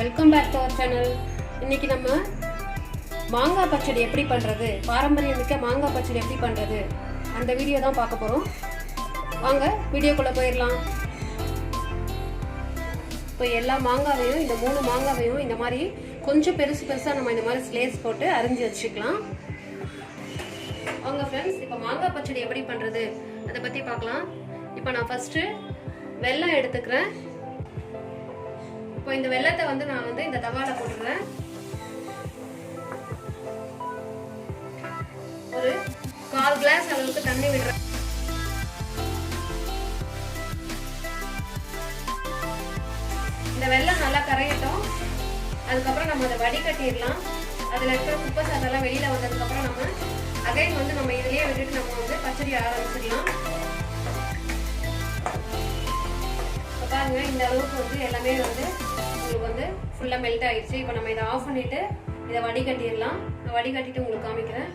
Welcome back to our channel. இன்னைக்கு நம்ம மாங்காய் பச்சடி எப்படி பண்ணுறது, பாரம்பரியமிக்க மாங்காய் பச்சடி எப்படி பண்ணுறது அந்த வீடியோ தான் பார்க்க போகிறோம். வாங்க வீடியோக்குள்ளே போயிடலாம். இப்போ எல்லா மாங்காவையும், இந்த 3 மாங்காவையும் இந்த மாதிரி கொஞ்சம் பெருசாக நம்ம இந்த மாதிரி ஸ்லேஸ் போட்டு அரிஞ்சு வச்சுக்கலாம். வாங்க ஃப்ரெண்ட்ஸ், இப்போ மாங்காய் பச்சடி எப்படி பண்ணுறது அதை பற்றி பார்க்கலாம். இப்போ நான் ஃபஸ்ட்டு வெல்லம் எடுத்துக்கிறேன். இப்போ இந்த வெல்லத்தை நான் இந்த தவால போட்டுறேன். ஒரு 1/4 கிளாஸ் அளவுக்கு தண்ணி விடுறேன். இந்த வெல்லம் நல்லா கரையட்டும். அதுக்கப்புறம் நம்ம அதை வடிகட்டிடலாம். அதில் இருக்கிற குப்பை சாதெல்லாம் வெளியில் வந்ததுக்கப்புறம் நம்ம அகைன் நம்ம இதுலேயே விட்டுட்டு நம்ம பச்சடி ஆரம்பிச்சிடலாம். இப்போ பாருங்க, இந்த அளவுக்கு எல்லாமே உங்களுக்கு ஃபுல்லாக மெல்ட் ஆகிடுச்சு. இப்போ நம்ம இதை ஆஃப் பண்ணிவிட்டு இதை வடிகட்டிடலாம். நான் வடிகட்டிட்டு உங்களுக்கு காமிக்கிறேன்.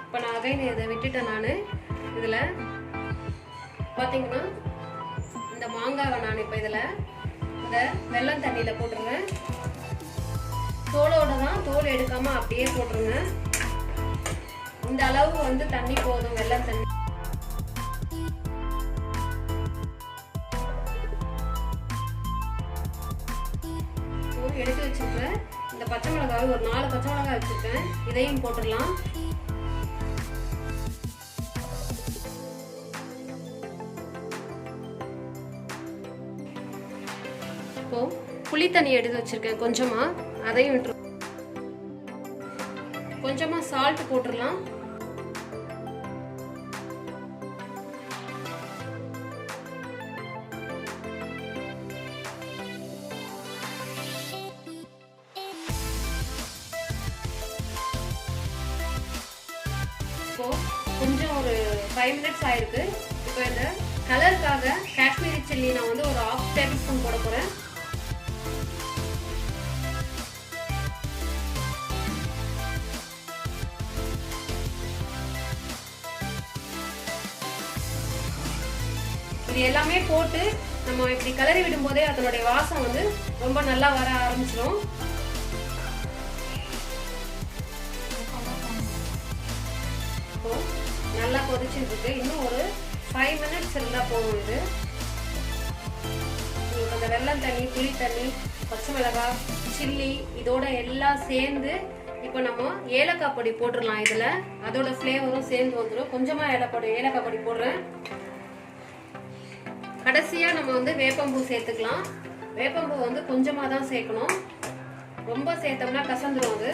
இப்போ நான் அகைன் இதை விட்டுட்டேன். நான் இதில் பார்த்தீங்கன்னா இந்த மாங்காவை நான் இப்போ இதில் இந்த வெல்லம் தண்ணியில் போட்டுருங்க. தோலோட தான், தோல் எடுக்காமல் அப்படியே போட்டுருங்க. இந்த அளவு தண்ணி போதும், வெல்லம் தண்ணி. எடுத்து வச்சிருக்கேன். இந்த பச்சை மிளகாவை ஒரு 4 பச்சை மிளகாய் வச்சிருக்கேன். இதையும் போட்டுடலாம். இப்போ புளி தண்ணி எடுத்து வச்சிருக்கேன் கொஞ்சமா, அதையும் விட்டுரு. கொஞ்சமா சால்ட் போட்டுடலாம். இப்போ கொஞ்சம் ஒரு 5 மினிட்ஸ் ஆயிருக்கு. இப்போ இந்த கலருக்காக காஷ்மீரி சில்லி நான் ஒரு 1/2 டேபிள் ஸ்பூன் போட போறேன். இது எல்லாமே போட்டு நம்ம இப்படி கலரி விடும் போதே அதனுடைய வாசம் ரொம்ப நல்லா வர ஆரம்பிச்சிடும். நல்லா கொதிச்சுட்டு இருக்கு. இன்னும் ஒரு 5 மினிட்ஸ் இருந்தா போதும். இது உங்களுக்கு அந்த வெல்லம் தண்ணி, புளி தண்ணி, பச்சை மிளகாய், சில்லி இதோட எல்லாம் சேர்ந்து இப்போ நம்ம ஏலக்காய் பொடி போட்டுடலாம். இதுல அதோட ஃப்ளேவரும் சேர்ந்து வந்துடும். கொஞ்சமா ஏலக்காய் பொடி போடுறேன். கடைசியா நம்ம வேப்பம்பூ சேர்த்துக்கலாம். வேப்பம்பூ கொஞ்சமா தான் சேர்க்கணும். ரொம்ப சேர்த்தோம்னா கசந்துடும் அது.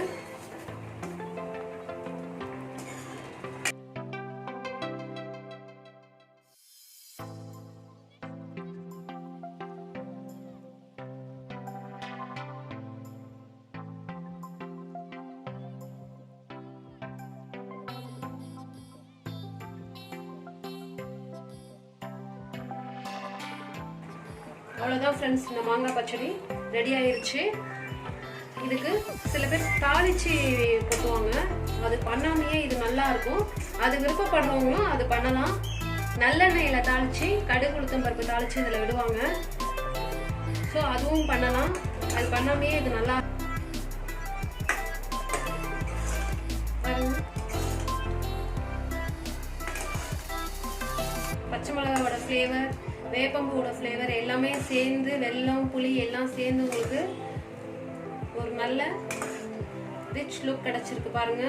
அவ்வளோதான் ஃப்ரெண்ட்ஸ், இந்த மாங்காய் பச்சடி ரெடி ஆயிருச்சு. இதுக்கு சில பேர் தாளிச்சு கொட்டுவாங்க. அது பண்ணாமையே இது நல்லா இருக்கும். அது விருப்பப்படுறவங்களும் அது பண்ணலாம். நல்லெண்ணெயில் தாளிச்சு, கடுகு உளுத்தம் பருப்பு தாளிச்சு இதில் விடுவாங்க. ஸோ அதுவும் பண்ணலாம். அது பண்ணாமையே இது நல்லா பச்சை மிளகாவோட ஃப்ளேவர், வேப்பம்பூவோட ஃப்ளேவர் எல்லாமே சேர்ந்து, வெல்லம் புளி எல்லாம் சேர்ந்து உங்களுக்கு ஒரு நல்ல ரிச் லுக் கிடைச்சிருக்கு பாருங்க.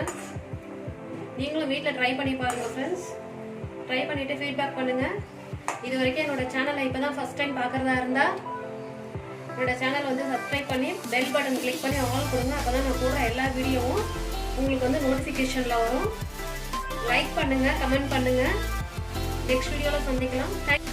நீங்களும் வீட்டில் ட்ரை பண்ணி பாருங்க ஃப்ரெண்ட்ஸ். ட்ரை பண்ணிட்டு ஃபீட்பேக் பண்ணுங்க. இது வரைக்கும் என்னோட சேனலை இப்போ தான் ஃபர்ஸ்ட் டைம் பார்க்குறதா இருந்தால் என்னோட சேனல் சப்ஸ்கிரைப் பண்ணி பெல் பட்டன் கிளிக் பண்ணி ஆல் கொடுங்க. அப்போ தான் நான் போடுற எல்லா வீடியோவும் உங்களுக்கு நோட்டிஃபிகேஷனில் வரும். லைக் பண்ணுங்க, கமெண்ட் பண்ணுங்க. நெக்ஸ்ட் வீடியோவில் சந்திக்கலாம். தேங்க்யூ.